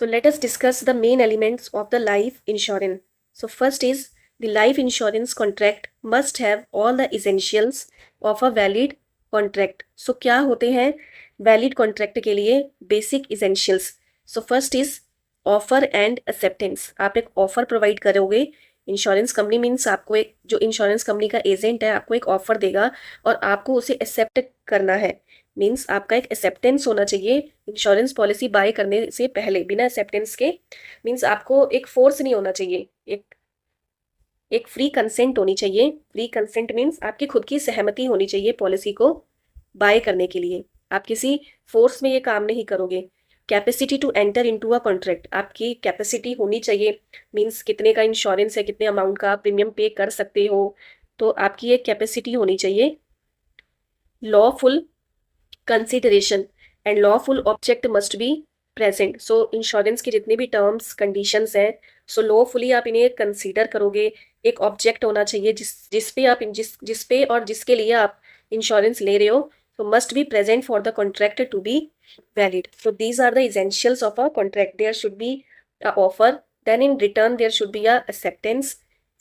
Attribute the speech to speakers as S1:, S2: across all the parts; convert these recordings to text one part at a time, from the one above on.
S1: So let us discuss the main elements of the life insurance. So first is the life insurance contract must have all the essentials of a valid contract. So क्या होते हैं valid contract के लिए basic essentials? So first is offer and acceptance. आप एक offer provide करोगे. Insurance company means आपको एक जो इंश्योरेंस कंपनी का एजेंट है आपको एक ऑफर देगा और आपको उसे एक्सेप्ट करना है. मीन्स आपका एक एक्सेप्टेंस होना चाहिए इंश्योरेंस पॉलिसी बाय करने से पहले. बिना एक्सेप्टेंस के मीन्स आपको एक फोर्स नहीं होना चाहिए, एक फ्री कंसेंट होनी चाहिए. फ्री कंसेंट मीन्स आपकी खुद की सहमति होनी चाहिए पॉलिसी को बाय करने के लिए. आप किसी फोर्स में ये काम नहीं करोगे. Capacity to enter into a contract, आपकी कैपेसिटी होनी चाहिए. मीन्स कितने का इंश्योरेंस है, कितने अमाउंट का आप प्रीमियम पे कर सकते हो, तो आपकी एक कैपेसिटी होनी चाहिए. Lawful consideration and lawful object must be present. So insurance के जितने भी टर्म्स कंडीशंस हैं, सो लॉफुली आप इन्हें कंसीडर करोगे. एक ऑब्जेक्ट होना चाहिए जिस पे आप जिस पे और जिसके लिए आप इंश्योरेंस ले रहे हो, so must be present for the contract to be valid. So these are the essentials of a contract. There should be a offer, then in return there should be a acceptance.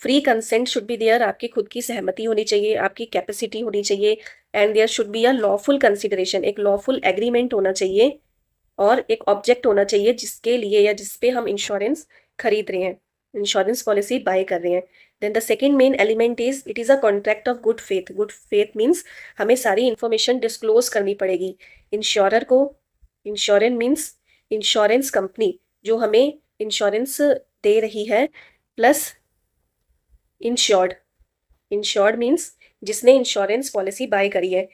S1: Free consent should be there, आपकी खुद की सहमति होनी चाहिए, आपकी capacity होनी चाहिए. And there should be a lawful consideration, एक लॉफुल एग्रीमेंट होना चाहिए और एक ऑब्जेक्ट होना चाहिए जिसके लिए या जिस पे हम इंश्योरेंस खरीद रहे हैं, इंश्योरेंस पॉलिसी बाय कर रहे हैं. Then the second main element is it is a contract of good faith. Good faith means हमें सारी इन्फॉर्मेशन डिस्क्लोज करनी पड़ेगी इंश्योरर को. इंश्योरेंस मीन्स इंश्योरेंस कंपनी जो हमें इंश्योरेंस दे रही है, प्लस इंश्योर्ड. इंश्योर्ड मीन्स जिसने इंश्योरेंस पॉलिसी बाय करी है.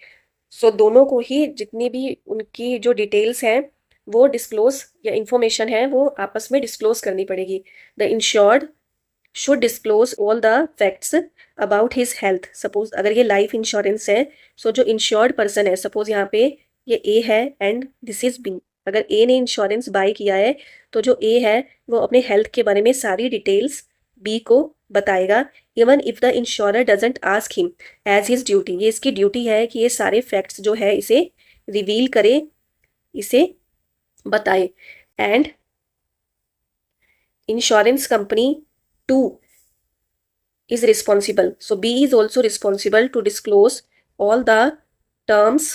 S1: सो दोनों को ही जितनी भी उनकी जो डिटेल्स हैं वो डिस्क्लोज या इंफॉर्मेशन है वो आपस में डिस्क्लोज करनी पड़ेगी. The insured should disclose all the facts about his health. Suppose अगर ये लाइफ इंश्योरेंस है, सो जो इंश्योर्ड पर्सन है, सपोज यहाँ पे ये ए है एंड दिस इज बी. अगर ए ने इंश्योरेंस बाय किया है तो जो ए है वो अपने हेल्थ के बारे में सारी डिटेल्स बी को बताएगा. Even if the insurer doesn't ask him as his duty, ये इसकी ड्यूटी है कि ये सारे फैक्ट्स जो है इसे रिवील करे, इसे बताए. And insurance company to is responsible. So B is also responsible to disclose all the terms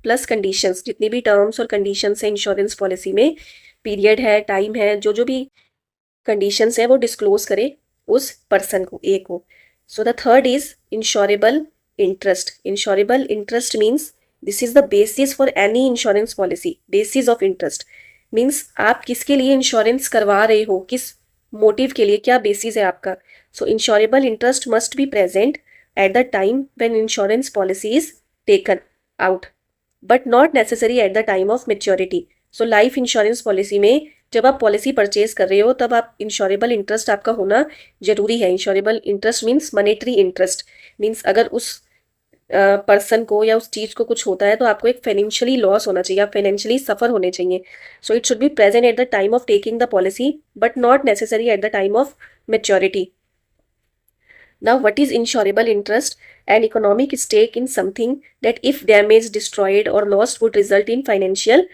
S1: plus conditions. जितनी भी terms और conditions हैं इंश्योरेंस पॉलिसी में, पीरियड है, टाइम है, जो जो भी कंडीशंस है वो डिस्क्लोज करे उस पर्सन को, ए को. So the third is insurable interest. Insurable interest means this is the basis for any insurance policy. Basis of interest means आप किसके लिए इंश्योरेंस करवा रहे हो, किस मोटिव के लिए, क्या बेसिस है आपका. So insurable interest must be present at the time when insurance policy is taken out, but not necessary at the time of maturity. So life insurance policy में जब आप पॉलिसी परचेज कर रहे हो तब आप इंश्योरेबल इंटरेस्ट आपका होना जरूरी है. Insurable interest means monetary interest. Means अगर उस पर्सन को या उस चीज़ को कुछ होता है तो आपको एक फाइनेंशियली लॉस होना चाहिए, आप फाइनेंशियली सफ़र होने चाहिए. So it should be present at the time of taking the policy but not necessary at the time of maturity. Now, what is insurable interest? An economic stake in something that, if damaged, destroyed, or lost, would result in financial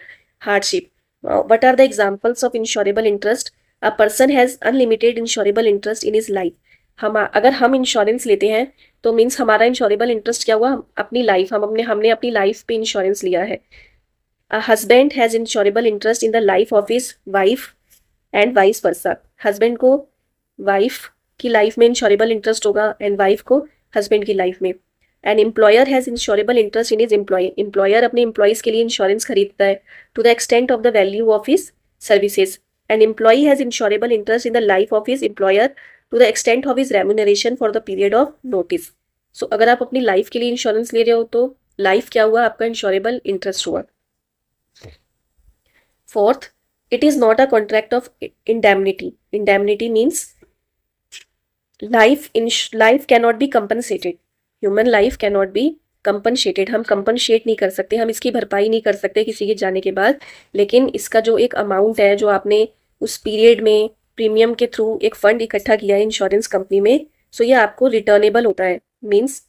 S1: hardship. What are the examples of insurable interest? A person has unlimited insurable interest in his life. अगर हम insurance लेते हैं तो means हमारा insurable interest क्या हुआ, अपनी life, हमने अपनी लाइफ पे इंश्योरेंस लिया है. A husband has insurable interest in the life of his wife and vice versa. Husband को वाइफ की लाइफ में इंश्योरेबल इंटरेस्ट होगा एंड वाइफ को हस्बैंड की लाइफ में. An employer has insurable interest in his employ. Employer अपने employees के लिए इंश्योरेंस खरीदता है to the extent of the value of his services. An employee has insurable interest in the life of his employer to the extent of his remuneration for the period of notice. So अगर आप अपनी life के लिए insurance ले रहे हो तो life क्या हुआ, आपका इंश्योरेबल इंटरेस्ट हुआ. Fourth, it is not a contract of indemnity. Indemnity means life cannot be compensated. Human life cannot be compensated. हम compensate नहीं कर सकते, हम इसकी भरपाई नहीं कर सकते किसी के जाने के बाद. लेकिन इसका जो एक अमाउंट है जो आपने उस पीरियड में प्रीमियम के थ्रू एक फंड इकट्ठा किया है इंश्योरेंस कंपनी में, सो ये आपको रिटर्नेबल होता है. मीन्स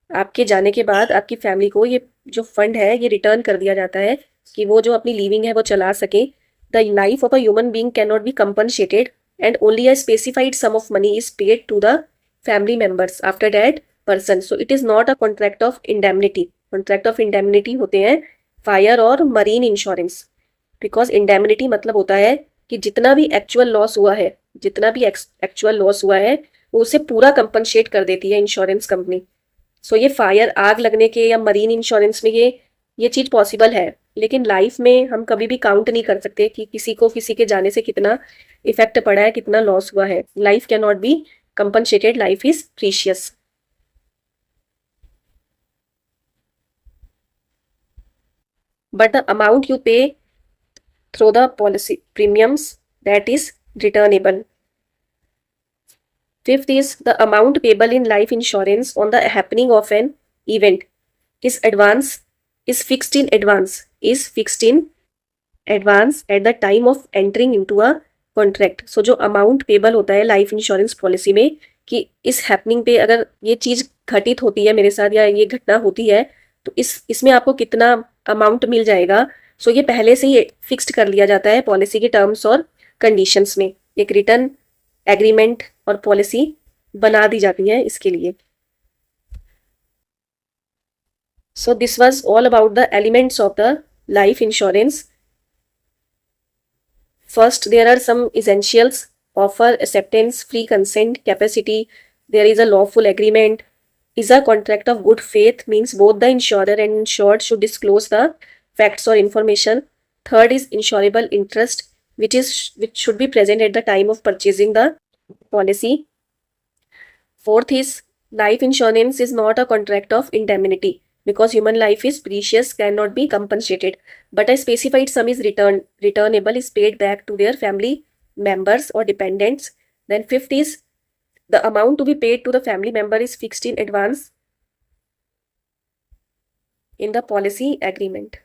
S1: आपके जाने के बाद आपकी फैमिली को ये जो फंड है ये रिटर्न कर दिया जाता है कि वो जो अपनी लिविंग है वो चला सके the life of a human being cannot be compensated and only a specified sum of money is paid to the family members after that person. So it is not a contract of indemnity. Contract of indemnity होते हैं fire और marine insurance, because indemnity मतलब होता है कि जितना भी actual loss हुआ है, जितना भी एक्चुअल लॉस हुआ है वो उसे पूरा कंपनसेट कर देती है इंश्योरेंस कंपनी. सो ये फायर, आग लगने के या मरीन इंश्योरेंस में ये चीज़ पॉसिबल है, लेकिन लाइफ में हम कभी भी काउंट नहीं कर सकते कि किसी को किसी के जाने से कितना इफेक्ट पड़ा है, कितना लॉस हुआ है. Life can not be compensated, life is precious. But the amount you pay through the policy premiums, that is returnable. Fifth is the amount payable in life insurance on the happening of an event is fixed in advance at the time of entering into a contract. So जो amount payable होता है life insurance policy में कि इस happening पे अगर ये चीज़ घटित होती है मेरे साथ या ये घटना होती है तो इसमें आपको कितना अमाउंट मिल जाएगा. सो ये पहले से ही फिक्स्ड कर लिया जाता है पॉलिसी के टर्म्स और कंडीशंस में. एक रिटर्न एग्रीमेंट और पॉलिसी बना दी जाती है इसके लिए. So this was all about the elements of the life insurance. First, there are some essentials: offer, acceptance, free consent, capacity. There is a lawful agreement. Is a contract of good faith, means both the insurer and insured should disclose the facts or information. Third is insurable interest, which should be present at the time of purchasing the policy. Fourth is life insurance is not a contract of indemnity because human life is precious, cannot be compensated, but a specified sum is returnable, is paid back to their family members or dependents. Then fifth is the amount to be paid to the family member is fixed in advance in the policy agreement.